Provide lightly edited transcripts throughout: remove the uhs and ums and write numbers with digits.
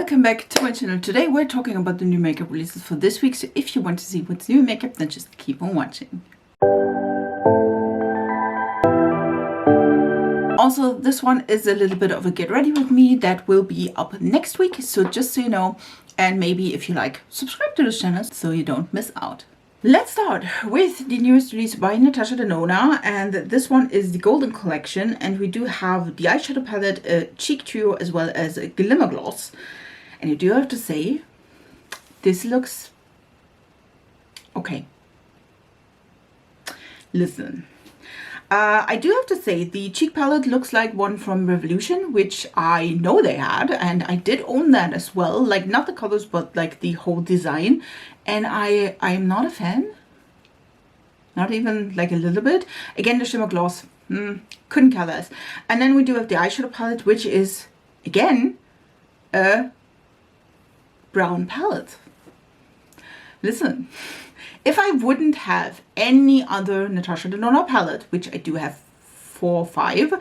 welcome back to my channel. Today we're talking about the new makeup releases for this week, so if you want to see what's new in makeup, then just keep on watching. Also, this one is a little bit of a get ready with me that will be up next week, so just so you know, and maybe if you like, subscribe to this channel so you don't miss out. Let's start with the newest release by Natasha Denona, and this one is the Golden Collection, and we do have the eyeshadow palette, a cheek trio, as well as a glimmer gloss. And you do have to say, this looks okay. Listen, I do have to say the cheek palette looks like one from Revolution, which I know they had, and I did own that as well. Like, not the colors, but like the whole design. And I'm not a fan. Not even like a little bit. Again, the shimmer gloss, couldn't care less. And then we do have the eyeshadow palette, which is, again, a brown palette. Listen, if I wouldn't have any other Natasha Denona palette, which I do have 4 or 5,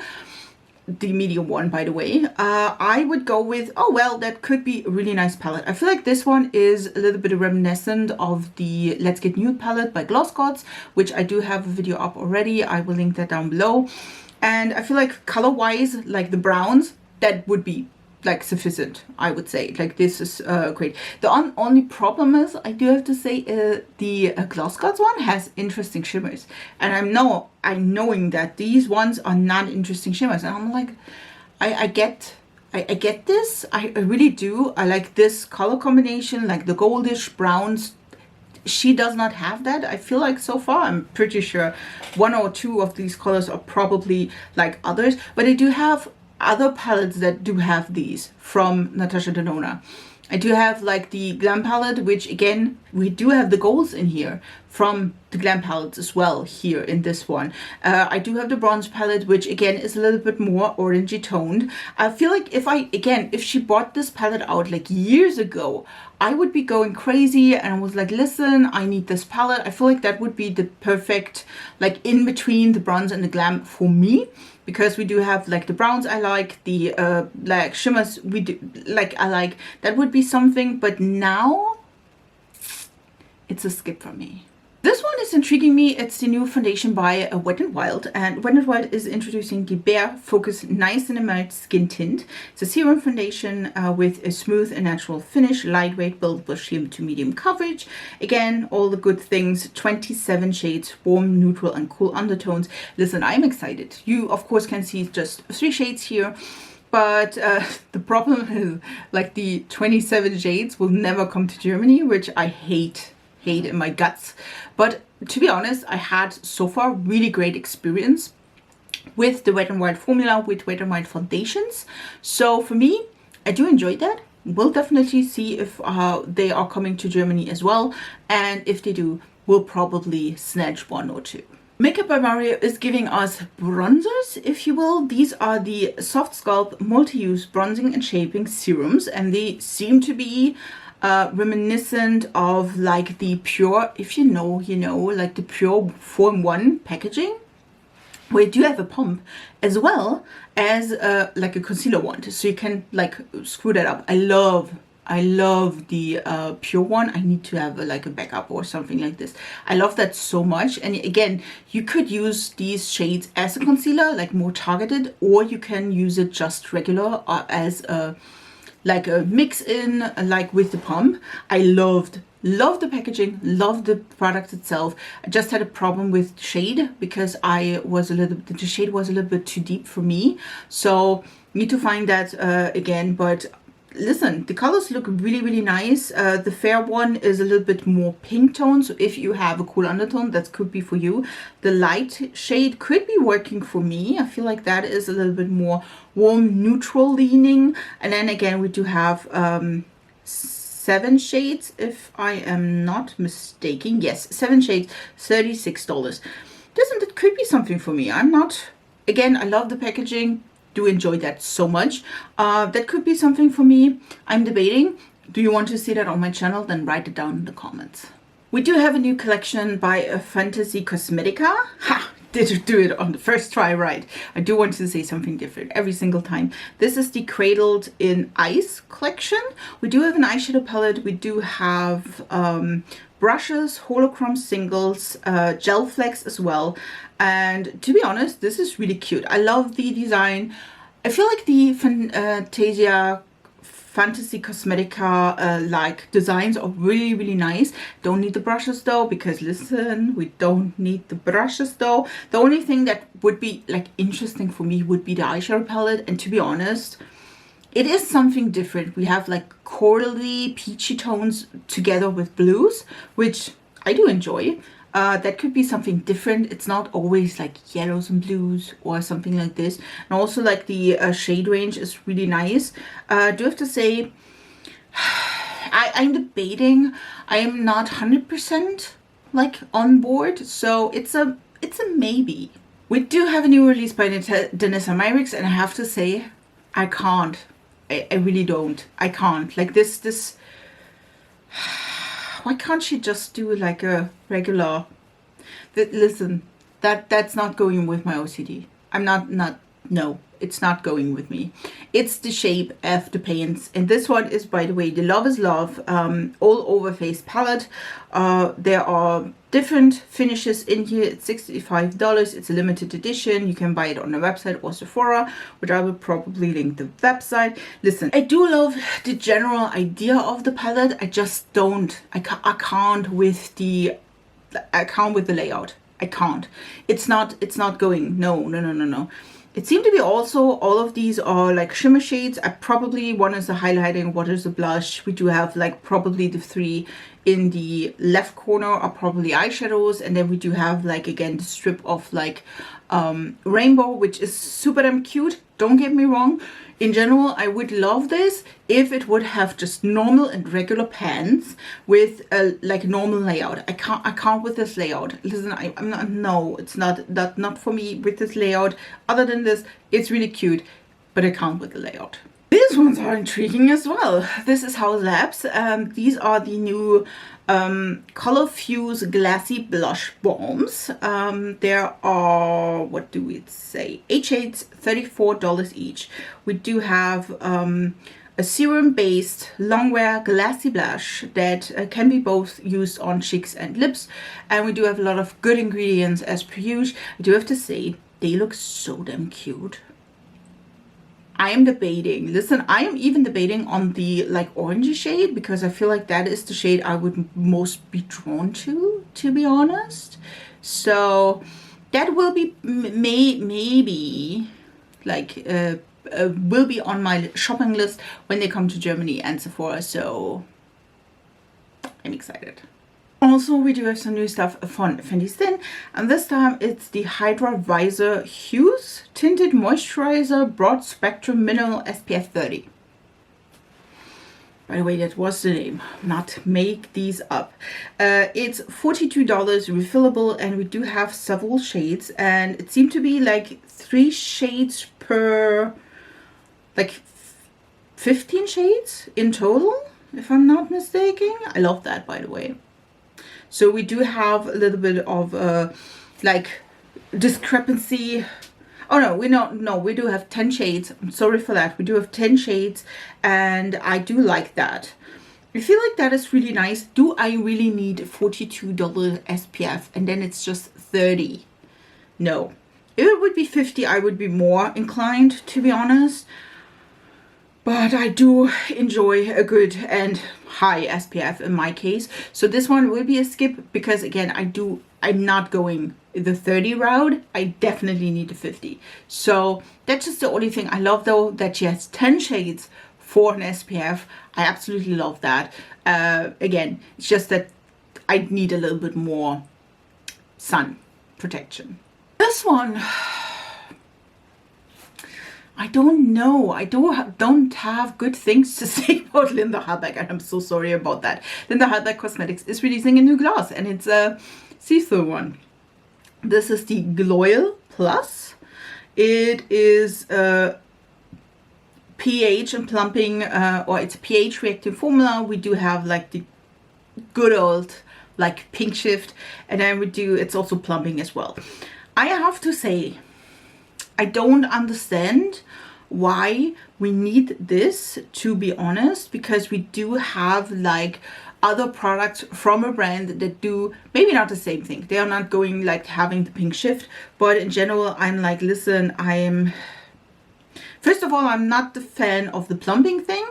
the medium one, by the way, I would go with, oh well, that could be a really nice palette. I feel like this one is a little bit reminiscent of the Let's Get Nude palette by Gloss Gods, which I do have a video up already. I will link that down below. And I feel like color-wise, like the browns, that would be like sufficient, I would say. Like, this is great. The only problem is, I do have to say, the Gloss Gods one has interesting shimmers, and I'm knowing that these ones are not interesting shimmers, and I'm like, I get this. I really do. I like this color combination, like the goldish browns. She does not have that. I feel like so far, I'm pretty sure 1 or 2 of these colors are probably like others, but I do have other palettes that do have these from Natasha Denona. I do have like the Glam palette, which again, we do have the golds in here from the Glam palettes as well here in this one. I do have the bronze palette, which again is a little bit more orangey toned. I feel like if she bought this palette out like years ago, I would be going crazy, and I was like, listen, I need this palette. I feel like that would be the perfect, like, in between the bronze and the glam for me, because we do have like the browns I like, the like shimmers we do like, I like. That would be something, but now it's a skip for me. This one is intriguing me. It's the new foundation by Wet n Wild, and Wet n Wild is introducing the Bare Focus Niacinamide Skin Tint. It's a serum foundation with a smooth and natural finish, lightweight, buildable sheen to medium coverage. Again, all the good things, 27 shades, warm, neutral, and cool undertones. Listen, I'm excited. You, of course, can see just 3 shades here. But the problem is, like, the 27 shades will never come to Germany, which I hate in my guts. But to be honest, I had so far really great experience with the Wet n Wild formula, with Wet n Wild foundations. So for me, I do enjoy that. We'll definitely see if they are coming to Germany as well, and if they do, we'll probably snatch 1 or 2. Makeup by Mario is giving us bronzers, if you will. These are the Softsculpt multi-use bronzing and shaping serums, and they seem to be reminiscent of like the Pure, if you know, like the Pure Form 1 packaging, where you do have a pump as well as like a concealer wand, so you can like screw that up. I love the Pure one. I need to have like a backup or something like this. I love that so much. And again, you could use these shades as a concealer, like more targeted, or you can use it just regular as a like a mix in, like with the pump. I love the packaging, love the product itself. I just had a problem with shade because the shade was a little bit too deep for me, so need to find that again. But listen, the colors look really nice. The fair one is a little bit more pink tone, so if you have a cool undertone, that could be for you. The light shade could be working for me. I feel like that is a little bit more warm, neutral leaning. And then again, we do have 7 shades, if I am not mistaken. Yes, 7 shades, $36. Listen, that could be something for me. I'm not, again, I love the packaging. Do enjoy that so much. That could be something for me. I'm debating. Do you want to see that on my channel? Then write it down in the comments. We do have a new collection by Fenty Cosmetica. Ha! did do it on the first try right. I do want to say something different every single time. This is the Cradled in Ice collection. We do have an eyeshadow palette. We do have brushes, holochrome singles, gel flecks as well. And to be honest, this is really cute. I love the design. I feel like the Fantasy Cosmetica like designs are really, really nice. Don't need the brushes though, because listen, we don't need the brushes though. The only thing that would be like interesting for me would be the eyeshadow palette, and to be honest, it is something different. We have like corally peachy tones together with blues, which I do enjoy. That could be something different. It's not always like yellows and blues or something like this. And also like the shade range is really nice. I do have to say, I'm debating. I am not 100% like on board, so it's a maybe. We do have a new release by Danessa Myricks, and I have to say, I can't. I really don't. I can't. Like this. Why can't she just do like a regular? Listen, that's not going with my OCD. I'm not. No, it's not going with me. It's the shape of the paints, and this one is, by the way, the Love is Love all over face palette. There are different finishes in here. It's $65. It's a limited edition. You can buy it on the website or Sephora, which I will probably link the website. Listen, I do love the general idea of the palette. I just don't. I can't with the layout. I can't. It's not going. No. It seemed to be also, all of these are like shimmer shades. One is a highlighting, one is a blush. We do have like probably the three in the left corner are probably eyeshadows. And then we do have like, again, the strip of like rainbow, which is super damn cute. Don't get me wrong. In general, I would love this if it would have just normal and regular pans with a like normal layout. I can't with this layout. Listen, I'm not. No, it's not for me with this layout. Other than this, it's really cute, but I can't with the layout. These ones are intriguing as well. This is Haus Labs. These are the new Color Fuse Glassy Blush Balms. There are, what do we say, 8 shades, $34 each. We do have a serum based longwear glassy blush that can be both used on cheeks and lips, and we do have a lot of good ingredients as per usual. I do have to say, they look so damn cute. I am debating. Listen, I am even debating on the like orangey shade, because I feel like that is the shade I would most be drawn to be honest. So that will be maybe like will be on my shopping list when they come to Germany and Sephora. So I'm excited. Also, we do have some new stuff from Fenty Tint, and this time it's the Hydra Vizor Huez Tinted Moisturizer Broad Spectrum Minimal SPF 30. By the way, that was the name, not make these up. It's $42 refillable, and we do have several shades, and it seemed to be like 3 shades per, like 15 shades in total, if I'm not mistaken. I love that, by the way. So we do have a little bit of like discrepancy. Oh no, we do have 10 shades. I'm sorry for that. We do have 10 shades, and I do like that. I feel like that is really nice. Do I really need $42 SPF and then it's just 30? No. If it would be 50, I would be more inclined, to be honest. But I do enjoy a good and high SPF in my case. So this one will be a skip, because again, I'm not going the 30 route. I definitely need the 50. So that's just the only thing I love, though, that she has 10 shades for an SPF. I absolutely love that. Again, it's just that I need a little bit more sun protection. This one, I don't know. I don't have good things to say about Linda Hallberg, and I'm so sorry about that. Linda Hallberg Cosmetics is releasing a new gloss, and it's a see-through one. This is the Gloil Plus. It is a pH and plumping, or it's a pH reactive formula. We do have like the good old like pink shift, and then it's also plumping as well. I have to say, I don't understand why we need this, to be honest, because we do have like other products from a brand that do maybe not the same thing. They are not going like having the pink shift, but in general, I'm like, listen, first of all, I'm not the fan of the plumping thing.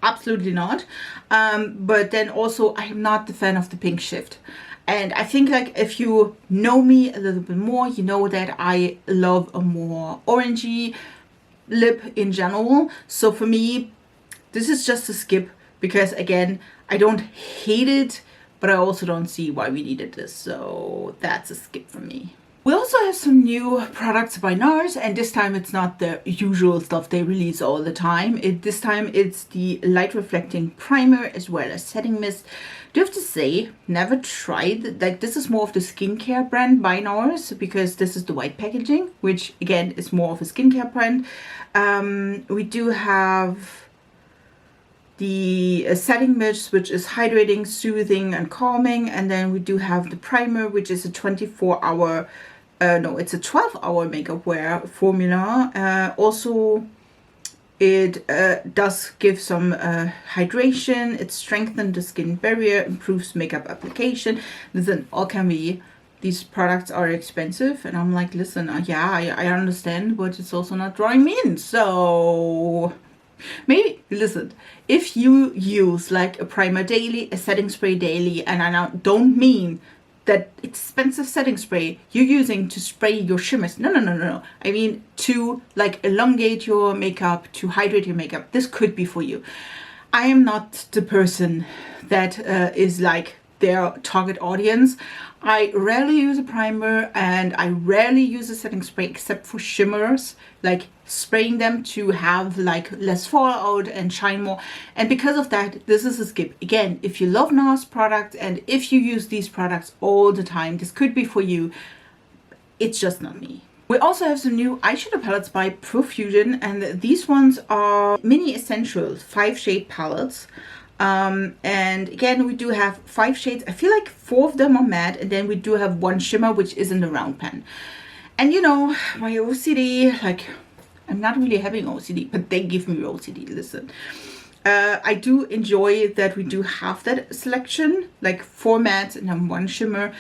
Absolutely not. But then also, I'm not the fan of the pink shift. And I think like if you know me a little bit more, you know that I love a more orangey lip in general. So for me, this is just a skip because again, I don't hate it, but I also don't see why we needed this. So that's a skip for me. We also have some new products by Nars, and this time it's not the usual stuff they release all the time. This time it's the light reflecting primer as well as setting mist. Do have to say, never tried, like this is more of the skincare brand by Nars because this is the white packaging, which again is more of a skincare brand. We do have the setting mist, which is hydrating, soothing and calming, and then we do have the primer, which is a 24-hour it's a 12-hour makeup wear formula. Also, it does give some hydration. It strengthens the skin barrier, improves makeup application. Listen, all can be. These products are expensive, and I'm like, listen, yeah, I understand, but it's also not drawing me in. So maybe, listen, if you use like a primer daily, a setting spray daily, and I now don't mean that expensive setting spray you're using to spray your shimmers. No. I mean to like elongate your makeup, to hydrate your makeup. This could be for you. I am not the person that is like their target audience. I rarely use a primer and I rarely use a setting spray except for shimmers, like spraying them to have like less fallout and shine more. And because of that, this is a skip. Again, if you love Nars products and if you use these products all the time, this could be for you. It's just not me. We also have some new eyeshadow palettes by Profusion, and these ones are mini essentials 5-shade palettes. And again, we do have 5 shades. I feel like 4 of them are matte, and then we do have 1 shimmer, which is in the round pen. And you know, my OCD, like, I'm not really having OCD, but they give me OCD, listen. I do enjoy that we do have that selection, like 4 mattes and then 1 shimmer.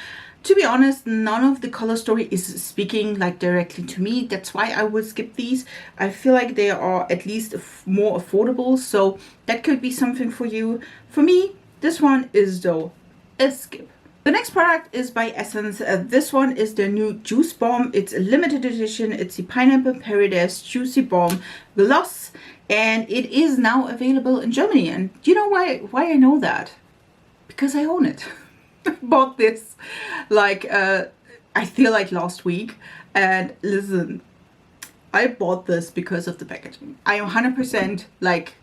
To be honest, none of the color story is speaking like directly to me. That's why I would skip these. I feel like they are at least more affordable, so that could be something for you. For me, this one is though a skip. The next product is by Essence. This one is their new Juice Balm. It's a limited edition. It's the Pineapple Paradise Juicy Balm Gloss, and it is now available in Germany. And do you know why I know that? Because I own it. Bought this like I feel like last week, and listen, I bought this because of the packaging. I am 100% like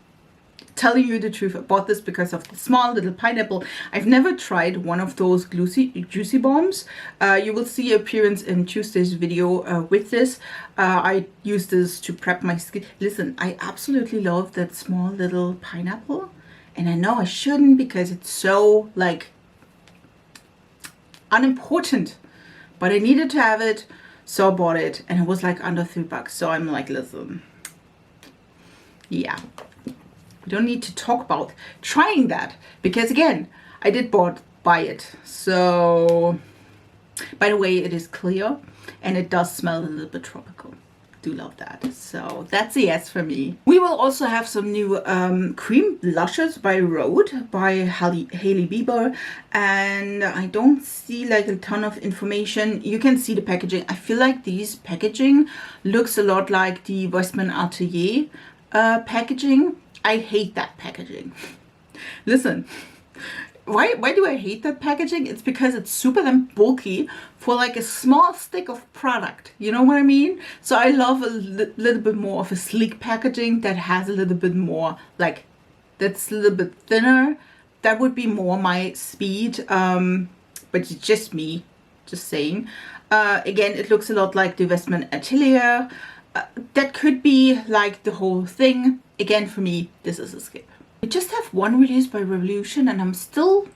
telling you the truth. I bought this because of the small little pineapple. I've never tried one of those juicy bombs. You will see appearance in Tuesday's video with this. I use this to prep my skin. Listen, I absolutely love that small little pineapple, and I know I shouldn't because it's so like unimportant, but I needed to have it, so I bought it, and it was like under $3. So I'm like, listen, yeah, we don't need to talk about trying that because again, I did buy it. So by the way, it is clear and it does smell a little bit tropical. Do love that. So that's a yes for me. We will also have some new cream blushes by Rhode by Hailey Bieber, and I don't see like a ton of information. You can see the packaging. I feel like these packaging looks a lot like the Westman Atelier packaging. I hate that packaging. Listen, why do I hate that packaging? It's because it's super then bulky for like a small stick of product. You know what I mean? So I love a little bit more of a sleek packaging that has a little bit more like, that's a little bit thinner. That would be more my speed. But it's just me, just saying. Again, it looks a lot like the Westman Atelier. That could be like the whole thing. Again, for me, this is a skip. We just have one release by Revolution, and I'm still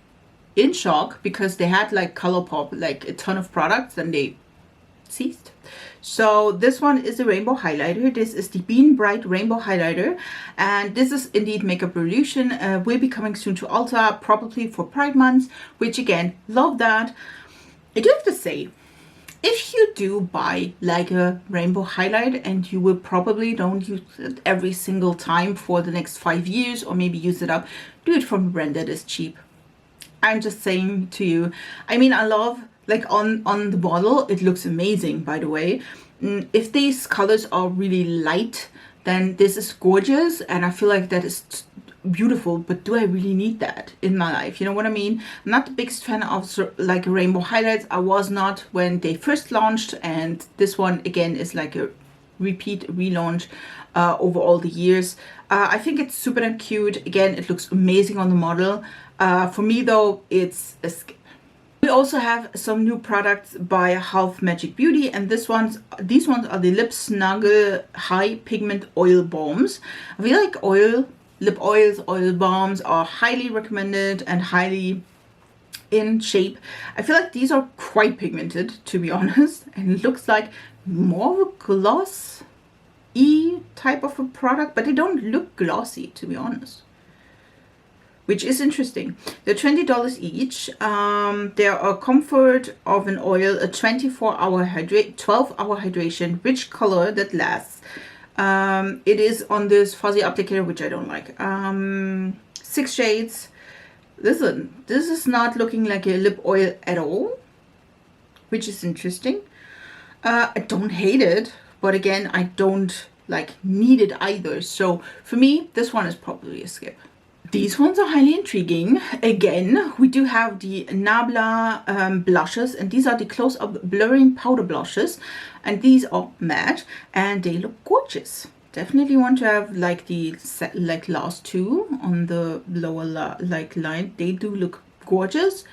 in shock because they had like ColourPop, like a ton of products, and they ceased. So this one is a rainbow highlighter. This is the Bean Bright Rainbow Highlighter, and this is indeed Makeup Revolution. Will be coming soon to Ulta, probably for Pride Month, which again, love that. I do have to say, if you do buy like a rainbow highlight and you will probably don't use it every single time for the next 5 years, or maybe use it up, do it from a brand that is cheap. I'm just saying to you, I mean, I love, like on the bottle, it looks amazing, by the way. If these colors are really light, then this is gorgeous, and I feel like that is beautiful, but do I really need that in my life? You know what I mean? I'm not the biggest fan of like rainbow highlights. I was not when they first launched, and this one again is like a relaunch over all the years. I think it's super and cute. Again, it looks amazing on the model. For me though, it's a skip. We also have some new products by Haus Magic Beauty, and these ones are the Lip Snuggle High Pigment Oil Balms. I feel like lip oils, oil balms are highly recommended and highly in shape. I feel like these are quite pigmented, to be honest, and it looks like more of a glossy type of a product, but they don't look glossy, to be honest, which is interesting. They're $20 each. They're a comfort of an oil, a 12-hour hydration, rich color that lasts. It is on this fuzzy applicator, which I don't like. 6 shades. Listen, this is not looking like a lip oil at all, which is interesting. I don't hate it, but again, I don't like need it either. So for me, this one is probably a skip. These ones are highly intriguing. Again, we do have the Nabla blushes, and these are the close-up blurring powder blushes, and these are matte and they look gorgeous. Definitely want to have like the last two on the lower line. They do look gorgeous.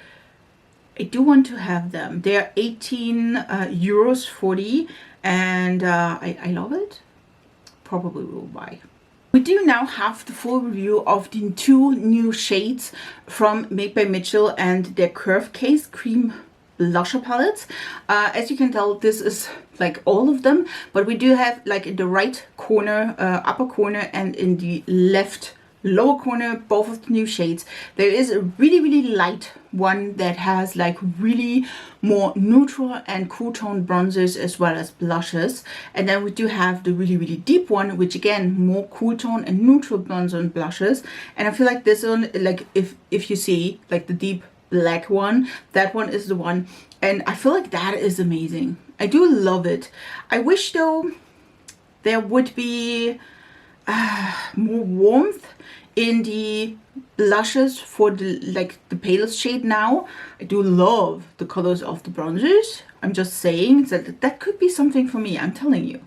I do want to have them. They are 18 euros 40, and I love it. Probably will buy. We do now have the full review of the 2 new shades from Made by Mitchell and their Curve Case Cream Blusher palettes. As you can tell, this is like all of them, but we do have like in the right corner, upper corner, and in the left lower corner, both of the new shades. There is a really light one that has like really more neutral and cool tone bronzers as well as blushes, and then we do have the really deep one, which again more cool tone and neutral bronzer and blushes. And I feel like this one, like if you see like the deep black one, that one is the one, and I feel like that is amazing. I do love it. I wish though there would be more warmth in the blushes for the palest shade now. I do love the colors of the bronzers. I'm just saying that could be something for me. I'm telling you,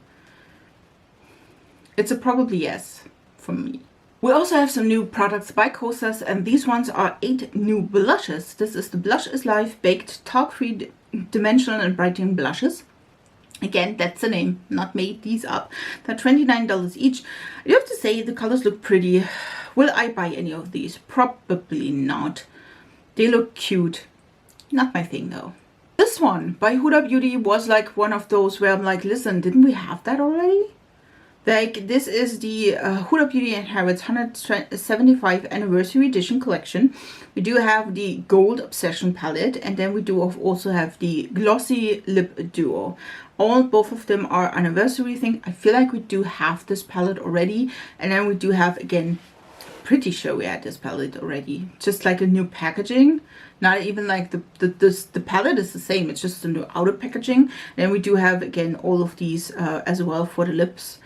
it's a probably yes from me. We also have some new products by Kosas, and these ones are 8 new blushes. This is the Blush is Life Baked Talc-Free Dimensional and Brightening Blushes. Again, that's the name, not made these up. They're $29 each. I have to say the colors look pretty. Will I buy any of these? Probably not. They look cute. Not my thing though. This one by Huda Beauty was like one of those where I'm like, listen, didn't we have that already? Like, this is the Huda Beauty and Harrods 175th Anniversary Edition collection. We do have the Gold Obsession palette, and then we do also have the Glossy Lip Duo. Both of them are anniversary thing. I feel like we do have this palette already, and then we do have, again, pretty sure we had this palette already. Just like a new packaging. Not even like the palette is the same. It's just the new outer packaging. And then we do have, again, all of these as well for the lips.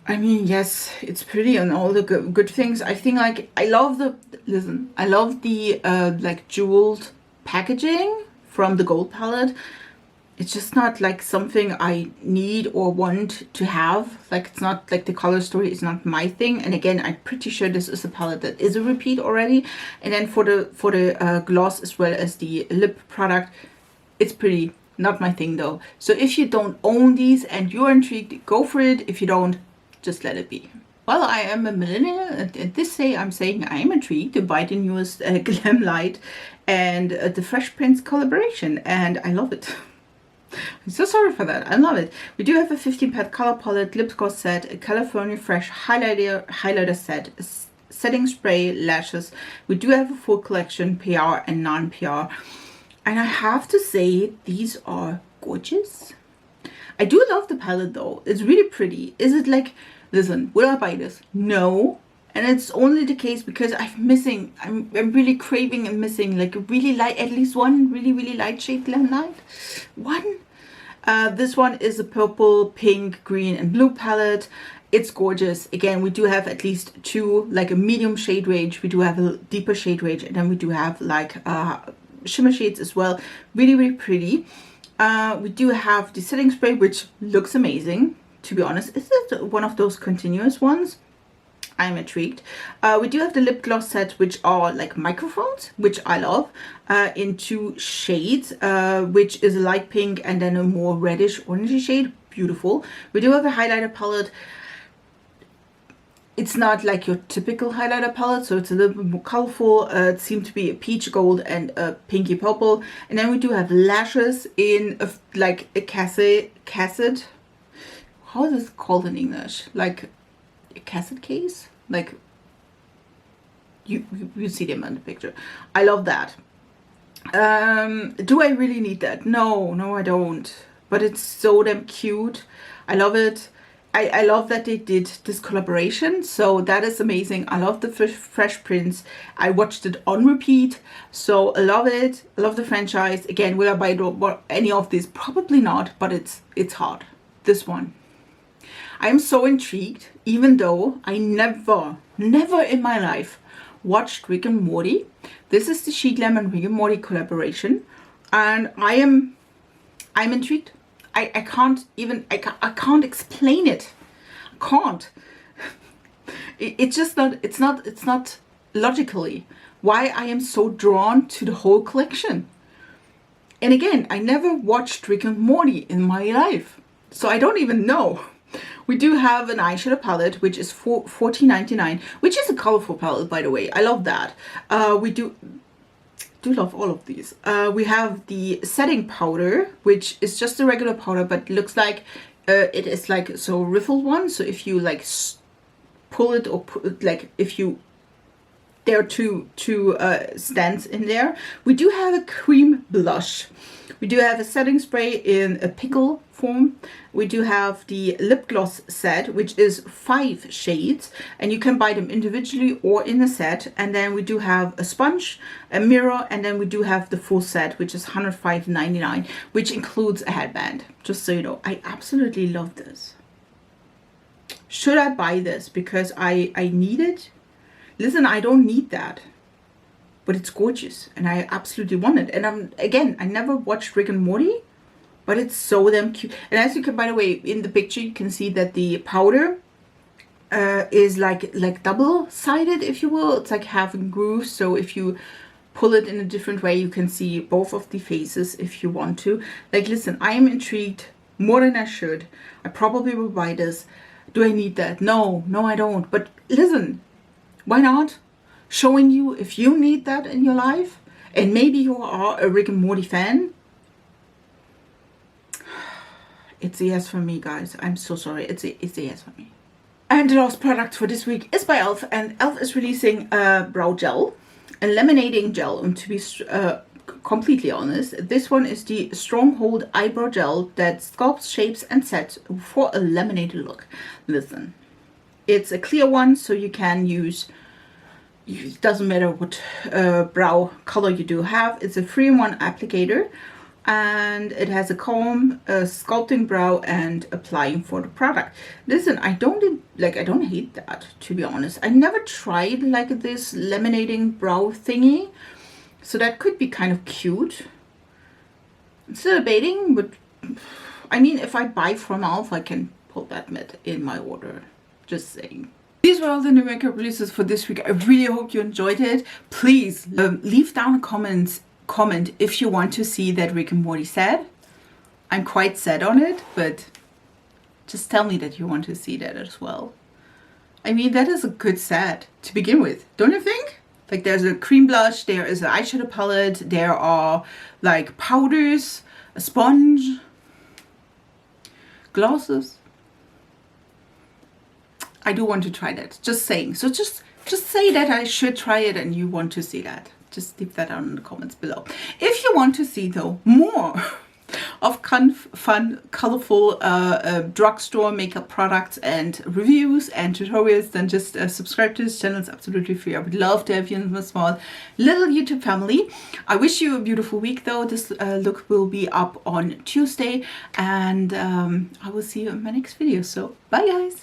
I mean, yes, it's pretty and all the good things. I think like I love the like jeweled packaging from the gold palette. It's just not like something I need or want to have. Like, it's not like the color story is not my thing. And again, I'm pretty sure this is a palette that is a repeat already. And then for the gloss as well as the lip product, it's pretty not my thing though. So if you don't own these and you're intrigued, go for it. If you don't, just let it be. Well, I am a millennial, and I'm saying I am intrigued to buy the newest Glam Light and the Fresh Prince collaboration, and I love it. I'm so sorry for that. I love it. We do have a 15 pad color palette, lip gloss set, a California Fresh highlighter set, setting spray, lashes. We do have a full collection, PR and non-PR. And I have to say, these are gorgeous. I do love the palette though. It's really pretty. Is it like, listen, will I buy this? No. And it's only the case because I'm really craving and missing like a really light, at least one really light shade glam light. One. This one is a purple, pink, green and blue palette. It's gorgeous. Again, we do have at least two, like a medium shade range. We do have a deeper shade range, and then we do have like shimmer shades as well. Really pretty. We do have the setting spray, which looks amazing, to be honest. Is it one of those continuous ones? I'm intrigued. We do have the lip gloss set, which are like microphones, which I love, in two shades, which is a light pink and then a more reddish orangey shade. Beautiful. We do have a highlighter palette. It's not like your typical highlighter palette, so it's a little bit more colorful. It seemed to be a peach gold and a pinky purple. And then we do have lashes in like a cassette. How is this called in English? Like a cassette case? Like you see them in the picture. I love that. Do I really need that? No, I don't. But it's so damn cute. I love it. I love that they did this collaboration, so that is amazing. I love the Fresh Prince. I watched it on repeat, so I love it. I love the franchise. Again, will I buy any of these? Probably not, but it's hard. This one. I'm so intrigued, even though I never in my life watched Rick and Morty. This is the She Glam and Rick and Morty collaboration, and I'm intrigued. I can't explain it. I can't. It's just not, it's not logically why I am so drawn to the whole collection. And again, I never watched Rick and Morty in my life, so I don't even know. We do have an eyeshadow palette, which is $14.99, which is a colorful palette, by the way. I love that. We do love all of these. We have the setting powder, which is just a regular powder, but looks like it is like so riffled one. So if you like pull it or like if you there are two stands in there. We do have a cream blush. We do have a setting spray in a pickle form. We do have the lip gloss set, which is 5 shades, and you can buy them individually or in a set. And then we do have a sponge, a mirror, and then we do have the full set, which is $105.99, which includes a headband. Just so you know, I absolutely love this. Should I buy this because I need it? Listen, I don't need that, but it's gorgeous and I absolutely want it. And I never watched Rick and Morty, but it's so damn cute. And as you can, by the way, in the picture, you can see that the powder is like double-sided, if you will. It's like having grooves. So if you pull it in a different way, you can see both of the faces if you want to. Like, listen, I am intrigued more than I should. I probably will buy this. Do I need that? No, I don't. But listen, why not? Showing you if you need that in your life, and maybe you are a Rick and Morty fan. It's a yes for me, guys. I'm so sorry. It's a yes for me. And the last product for this week is by e.l.f. And e.l.f. is releasing a brow gel, a laminating gel. And to be completely honest, this one is the Stronghold Eyebrow Gel that sculpts, shapes and sets for a laminated look. Listen, it's a clear one, so you can use, it doesn't matter what brow color you do have. It's a 3-in-1 applicator, and it has a comb, a sculpting brow, and applying for the product. Listen, I don't hate that, to be honest. I never tried like this laminating brow thingy, so that could be kind of cute. I'm still debating, but I mean, if I buy from e.l.f., I can put that in my order. Just saying. These were all the new makeup releases for this week. I really hope you enjoyed it. Please leave down a comment if you want to see that Rick and Morty set. I'm quite set on it, but just tell me that you want to see that as well. I mean, that is a good set to begin with, don't you think? Like, there's a cream blush, there is an eyeshadow palette, there are like powders, a sponge. glosses. I do want to try that, just saying. So just say that I should try it and you want to see that. Just leave that down in the comments below. If you want to see though more of fun, colorful drugstore makeup products and reviews and tutorials, then just subscribe to this channel. It's absolutely free. I would love to have you in my small little YouTube family. I wish you a beautiful week though. This look will be up on Tuesday, and I will see you in my next video. So bye guys.